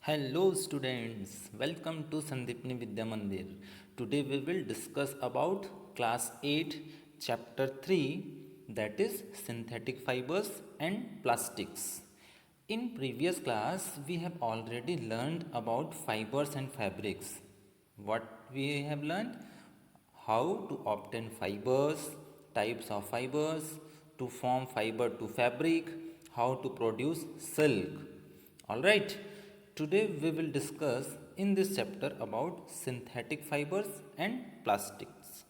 Hello students, welcome to Sandipni Vidya Mandir. Today we will discuss about class 8 chapter 3, that is synthetic fibers and plastics. In previous class we have already learned about fibers and fabrics. What we have learned? How to obtain fibers, types of fibers, to form fiber to fabric, how to produce silk. Alright, today we will discuss in this chapter about synthetic fibers and plastics.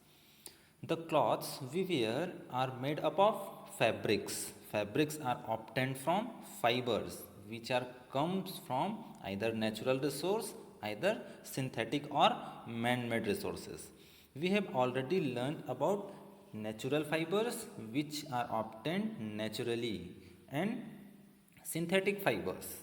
The cloths we wear are made up of fabrics. Fabrics are obtained from fibers which are comes from either natural resource, either synthetic or man-made resources. We have already learned about natural fibers which are obtained naturally and synthetic fibers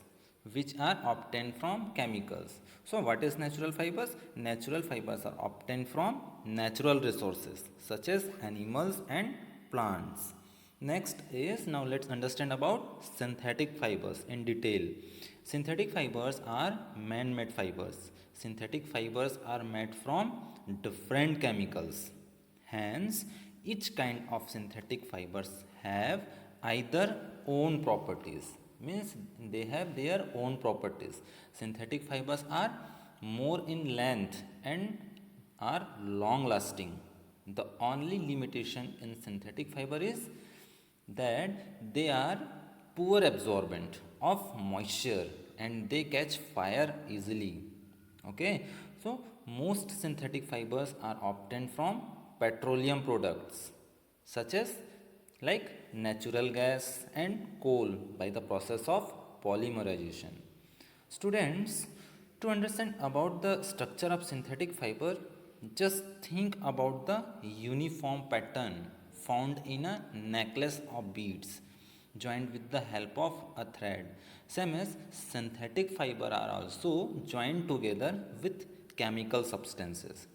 which are obtained from chemicals. So what is natural fibers? Natural fibers are obtained from natural resources such as animals and plants. Next is, now let's understand about synthetic fibers in detail. Synthetic fibers are man-made fibers. Synthetic fibers are made from different chemicals. Hence, each kind of synthetic fibers have either own properties, means they have their own properties. Synthetic fibers are more in length and are long lasting. The only limitation in synthetic fiber is that they are poor absorbent of moisture and they catch fire easily. Okay, so most synthetic fibers are obtained from petroleum products such as like natural gas and coal by the process of polymerization. Students, to understand about the structure of synthetic fiber, just think about the uniform pattern found in a necklace of beads joined with the help of a thread. Same as synthetic fiber are also joined together with chemical substances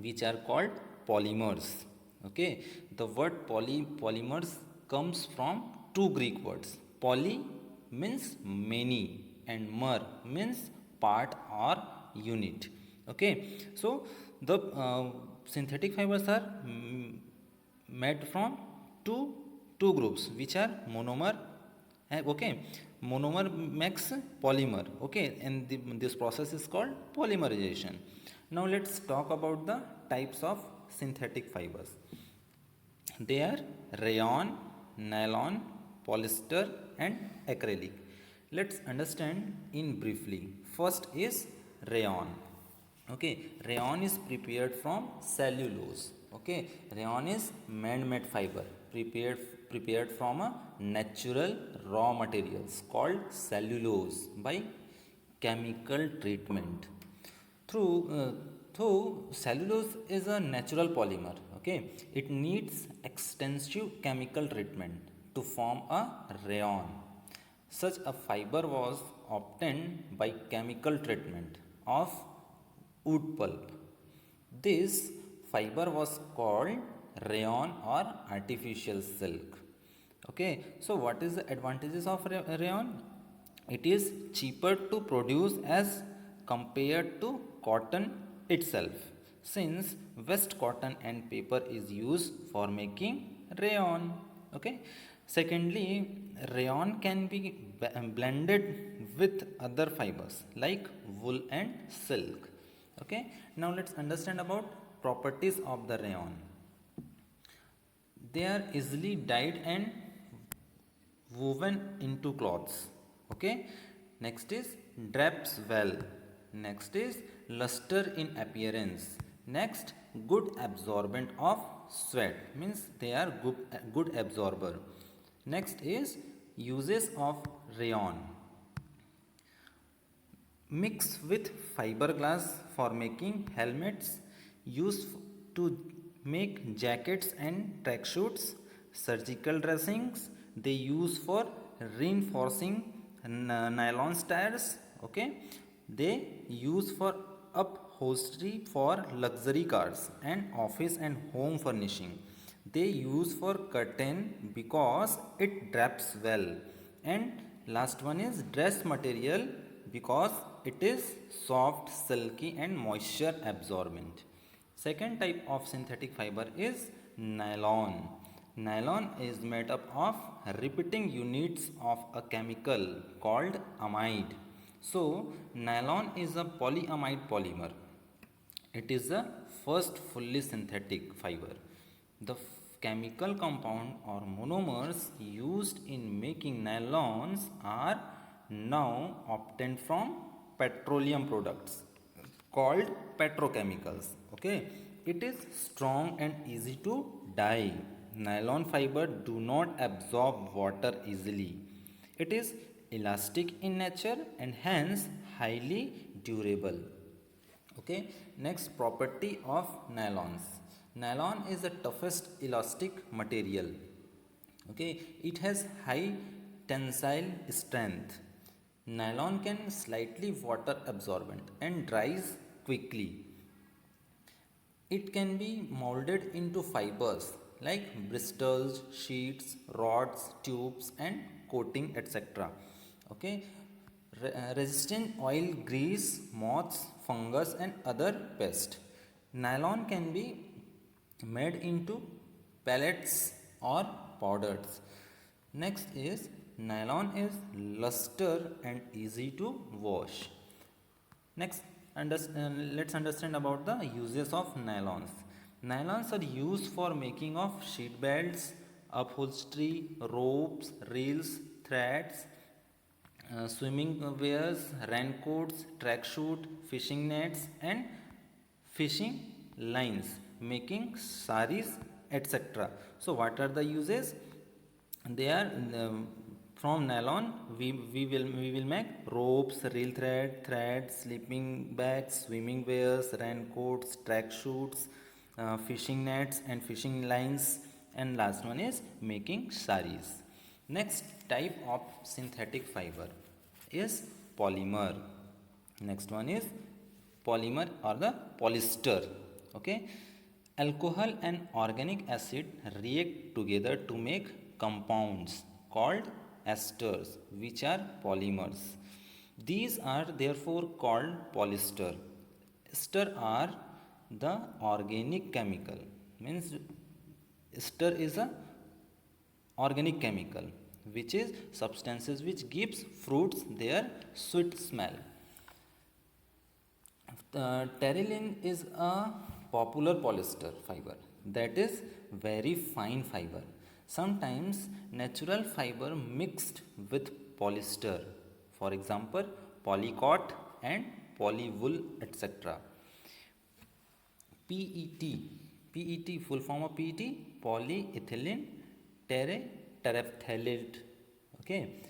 which are called polymers. Okay, the word polymers comes from two Greek words. Poly means many and mer means part or unit. Okay, so the synthetic fibers are made from two two groups which are monomer. Okay, monomer makes polymer. Okay, and this process is called polymerization. Now let's talk about the types of synthetic fibers. They are rayon, nylon, polyester and acrylic. Let's understand in briefly. First is rayon. Okay, rayon is prepared from cellulose. Okay, rayon is man-made fiber prepared from a natural raw materials called cellulose by chemical treatment. Through though cellulose is a natural polymer, okay, it needs extensive chemical treatment to form a rayon. Such a fiber was obtained by chemical treatment of wood pulp. This fiber was called rayon or artificial silk. Okay, so what is the advantages of rayon? It is cheaper to produce as compared to cotton itself, since waste cotton and paper is used for making rayon. Okay, secondly, rayon can be blended with other fibers like wool and silk. Okay, now let's understand about properties of the rayon. They are easily dyed and woven into cloths. Okay, next is drapes well. Next is luster in appearance. Next, good absorbent of sweat, means they are good absorber. Next is uses of rayon. Mix with fiberglass for making helmets, used to make jackets and tracksuits, surgical dressings. They use for reinforcing nylon stairs. Okay, they use for upholstery for luxury cars and office and home furnishing. They use for curtain because it drapes well. And last one is dress material because it is soft, silky and moisture absorbent. Second type of synthetic fiber is nylon. Nylon is made up of repeating units of a chemical called amide. So nylon is a polyamide polymer. It is the first fully synthetic fiber. The chemical compound or monomers used in making nylons are now obtained from petroleum products called petrochemicals. Okay, it is strong and easy to dye. Nylon fiber do not absorb water easily. It is elastic in nature and hence highly durable. Okay, next property of nylons. Nylon is the toughest elastic material. Okay, it has high tensile strength. Nylon can slightly water absorbent and dries quickly. It can be molded into fibers like bristles, sheets, rods, tubes and coating etc. Okay, resistant oil, grease, moths, fungus and other pests. Nylon can be made into pellets or powders. Next is nylon is luster and easy to wash. Next, let's understand about the uses of nylons. Nylons are used for making of sheet belts, upholstery, ropes, reels, threads, swimming wears, raincoats, tracksuit, fishing nets, and fishing lines, making saris, etc. So, what are the uses? They are from nylon. We will make ropes, reel threads, sleeping bags, swimming wears, raincoats, tracksuits, fishing nets, and fishing lines. And last one is making saris. Next type of synthetic fiber is polymer. Next one is polymer or the polyester. Okay, alcohol and organic acid react together to make compounds called esters, which are polymers. These are therefore called polyester. Ester are the organic chemical, means ester is a organic chemical which is substances which gives fruits their sweet smell. Terylene is a popular polyester fiber that is very fine fiber. Sometimes natural fiber mixed with polyester, for example polycot and polywool etc. PET, PET full form of PET, polyethylene terephthalate, okay,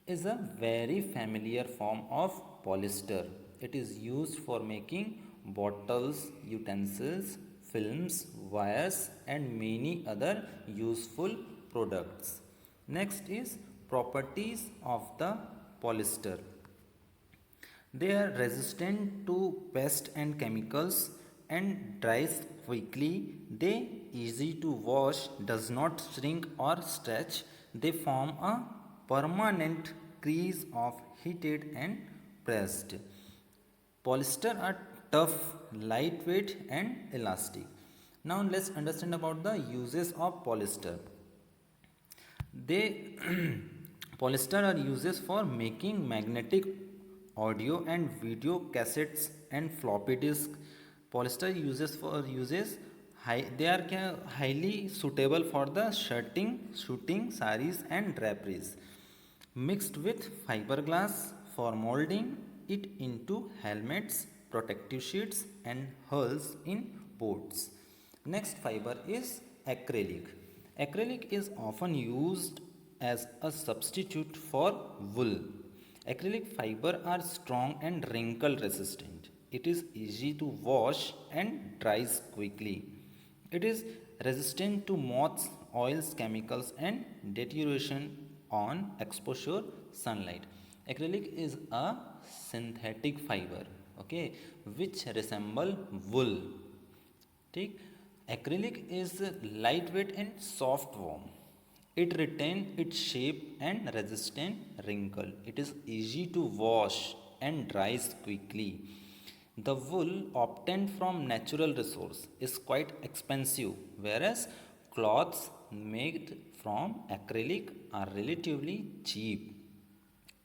is a very familiar form of polyester. It is used for making bottles, utensils, films, wires and many other useful products. Next is properties of the polyester. They are resistant to pests and chemicals and dries quickly. They easy to wash, does not shrink or stretch. They form a permanent crease of heated and pressed. Polyester are tough, lightweight and elastic. Now let's understand about the uses of polyester. They polyester are uses for making magnetic audio and video cassettes and floppy disk. Polyester uses they are highly suitable for the shooting, saris and draperies. Mixed with fiberglass for molding it into helmets, protective sheets and hulls in boats. Next fiber is acrylic. Acrylic is often used as a substitute for wool. Acrylic fiber are strong and wrinkle resistant. It is easy to wash and dries quickly. It is resistant to moths, oils, chemicals and deterioration on exposure sunlight. Acrylic is a synthetic fiber, okay, which resemble wool. Take acrylic is lightweight and soft warm. It retains its shape and resistant wrinkle. It is easy to wash and dries quickly. The wool obtained from natural resource is quite expensive, whereas cloths made from acrylic are relatively cheap.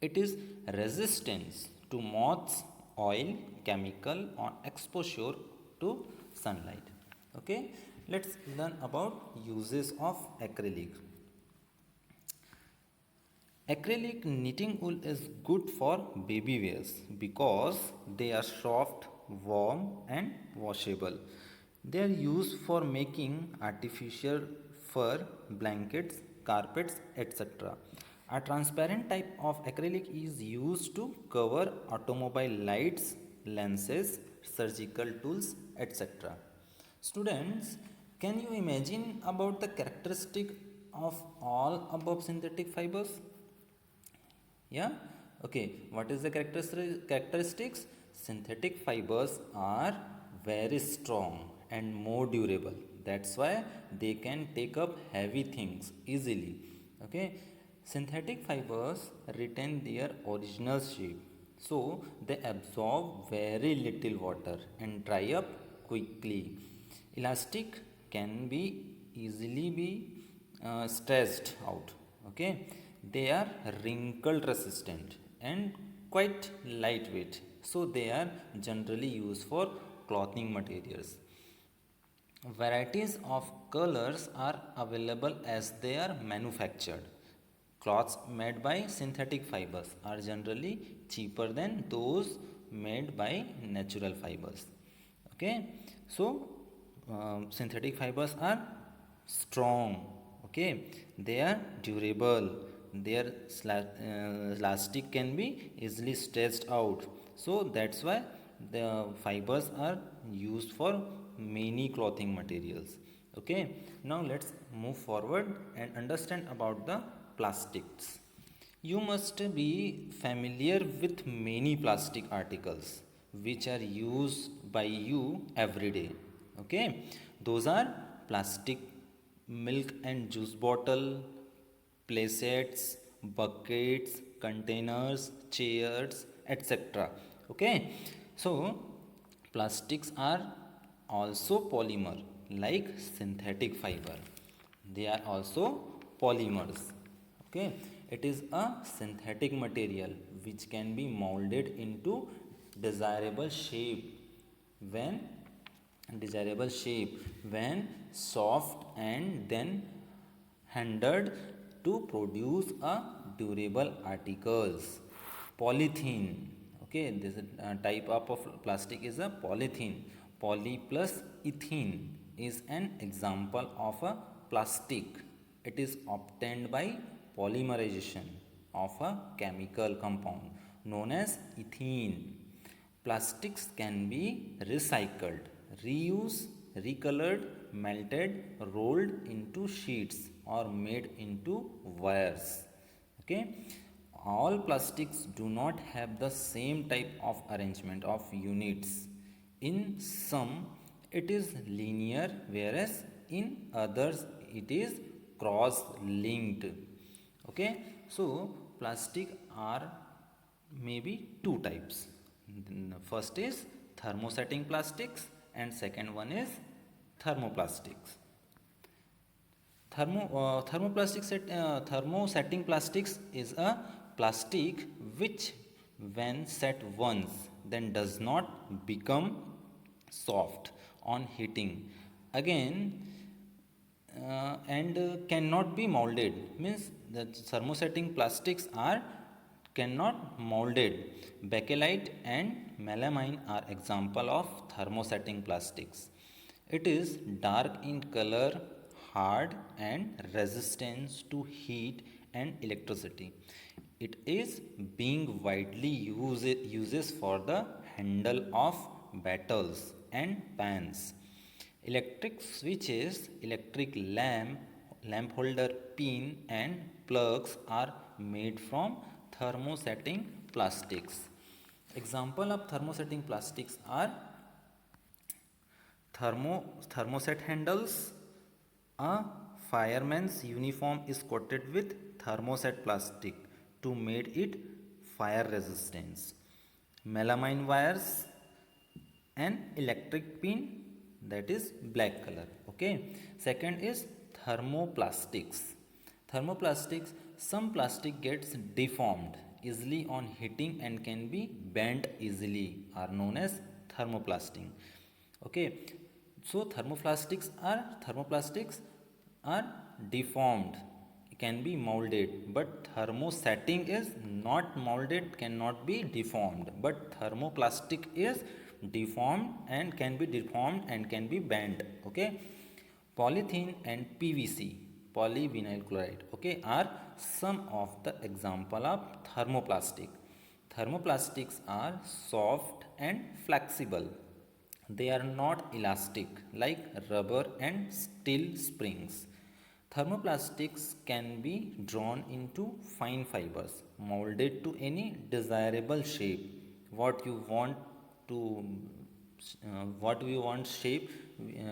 It is resistance to moths, oil, chemical on exposure to sunlight. Okay, let's learn about uses of acrylic. Acrylic knitting wool is good for baby wears because they are soft, warm, and washable. They are used for making artificial fur, blankets, carpets, etc. A transparent type of acrylic is used to cover automobile lights, lenses, surgical tools, etc. Students, can you imagine about the characteristic of all above synthetic fibers? Yeah, okay, what is the characteristics? Synthetic fibers are very strong and more durable. That's why they can take up heavy things easily. Okay, synthetic fibers retain their original shape, so they absorb very little water and dry up quickly. Elastic can be easily be stretched out. Okay, they are wrinkle resistant and quite lightweight, so they are generally used for clothing materials. Varieties of colors are available as they are manufactured. Cloths made by synthetic fibers are generally cheaper than those made by natural fibers. Okay, so synthetic fibers are strong. Okay, they are durable. Their elastic can be easily stretched out. So that's why the fibers are used for many clothing materials. Okay, now let's move forward and understand about the plastics. You must be familiar with many plastic articles which are used by you every day. Okay, those are plastic milk and juice bottle, play sets, buckets, containers, chairs, etc. Okay, so plastics are also polymer like synthetic fiber. They are also polymers. Okay, it is a synthetic material which can be molded into desirable shape when when soft and then handled to produce a durable articles. Polythene. Okay, this type of plastic is a polythene. Poly plus ethene is an example of a plastic. It is obtained by polymerization of a chemical compound known as ethene. Plastics can be recycled, reused, recolored, melted, rolled into sheets or made into wires. Okay, all plastics do not have the same type of arrangement of units. In some it is linear, whereas in others it is cross linked. Okay, so plastic are maybe two types. The first is thermosetting plastics and second one is thermoplastics. Thermosetting plastics is a plastic which when set once then does not become soft on heating again and cannot be molded. Means the thermosetting plastics are cannot molded. Bakelite and melamine are example of thermosetting plastics. It is dark in color, hard and resistant to heat and electricity. It is being widely uses for the handle of battles and pans. Electric switches, electric lamp holder pin and plugs are made from thermosetting plastics. Example of thermosetting plastics are thermoset handles. A fireman's uniform is coated with thermoset plastic to make it fire resistance. melamine wires, an electric pin, that is black color. Okay, second is thermoplastics. Thermoplastics, some plastic gets deformed easily on heating and can be bent easily, are known as thermoplastic. Okay, so thermoplastics are deformed, can be molded, but thermosetting is not molded, cannot be deformed, but thermoplastic is deformed and can be bent. Okay, polythene and PVC, polyvinyl chloride, okay, are some of the example of thermoplastic. Thermoplastics are soft and flexible. They are not elastic like rubber and steel springs. Thermoplastics can be drawn into fine fibers, molded to any desirable shape. What you want to, what we want shape,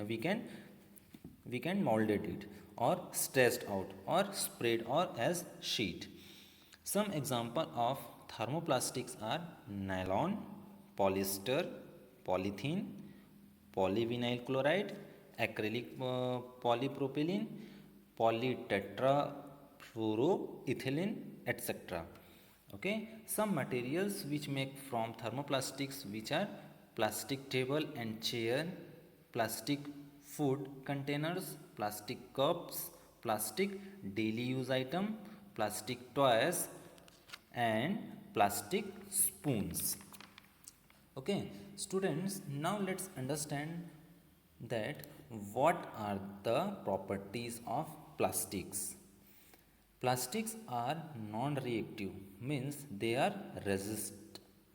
we can molded it or stretched out or spread or as sheet. Some example of thermoplastics are nylon, polyester, polythene, polyvinyl chloride, acrylic polypropylene, polytetrafluoroethylene, etc. Okay, some materials which make from thermoplastics, which are plastic table and chair, plastic food containers, plastic cups, plastic daily use item, plastic toys, and plastic spoons. Okay, students, now let's understand that what are the properties of plastics. Plastics are non-reactive, means they are resist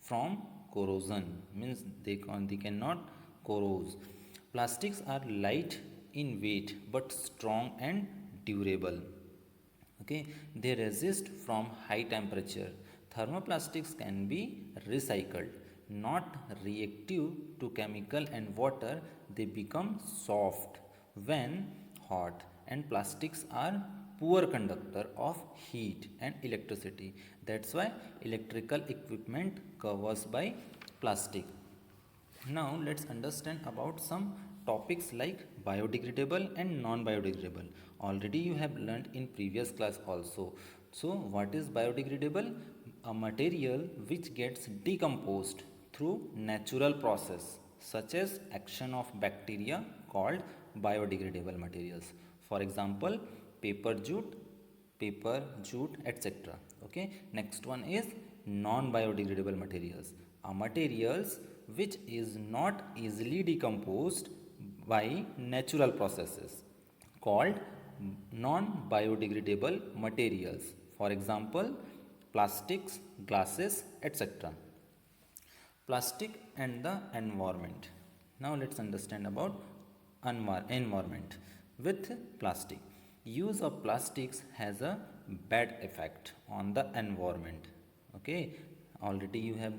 from corrosion, means they cannot corrode. Plastics are light in weight but strong and durable. Okay, they resist from high temperature. Thermoplastics can be recycled, not reactive to chemical and water. They become soft when hot, and plastics are poor conductor of heat and electricity. That's why electrical equipment covers by plastic. Now let's understand about some topics like biodegradable and non-biodegradable. Already you have learned in previous class also. So what is biodegradable? A material which gets decomposed through natural process such as action of bacteria called biodegradable materials. For example, paper, jute, etc. Okay, next one is non-biodegradable materials, are materials which is not easily decomposed by natural processes, called non-biodegradable materials. For example, plastics, glasses, etc. Plastic and the environment. Now let's understand about environment. With plastic, use of plastics has a bad effect on the environment. Okay, already you have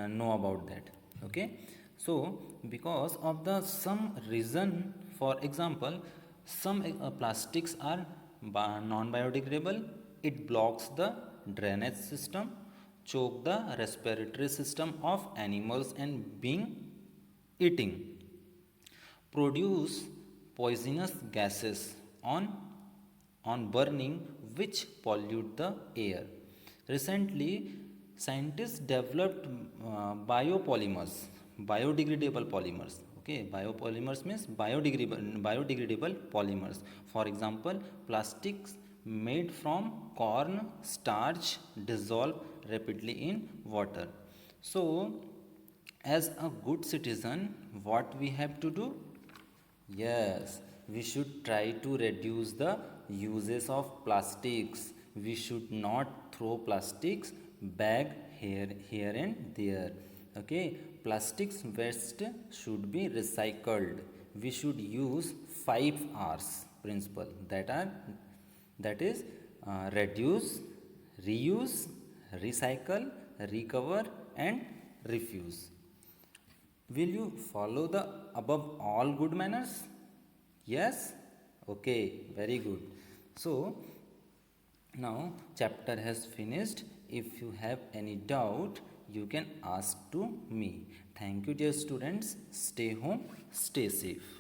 know about that. Okay, so because of the some reason, for example, some plastics are non-biodegradable. It blocks the drainage system, choke the respiratory system of animals and being eating, produce poisonous gases on burning, which pollute the air. Recently, scientists developed biodegradable polymers. Okay, biopolymers means biodegradable polymers. For example, plastics made from corn starch dissolve rapidly in water. So, as a good citizen, what we have to do? Yes, we should try to reduce the uses of plastics. We should not throw plastics bag here and there. Okay, plastics waste should be recycled. We should use 5 R's principle, that is reduce, reuse, recycle, recover, and refuse. Will you follow the above all good manners? Yes? Okay, very good. So, Now chapter has finished. If you have any doubt, you can ask to me. Thank you dear students. Stay home, stay safe.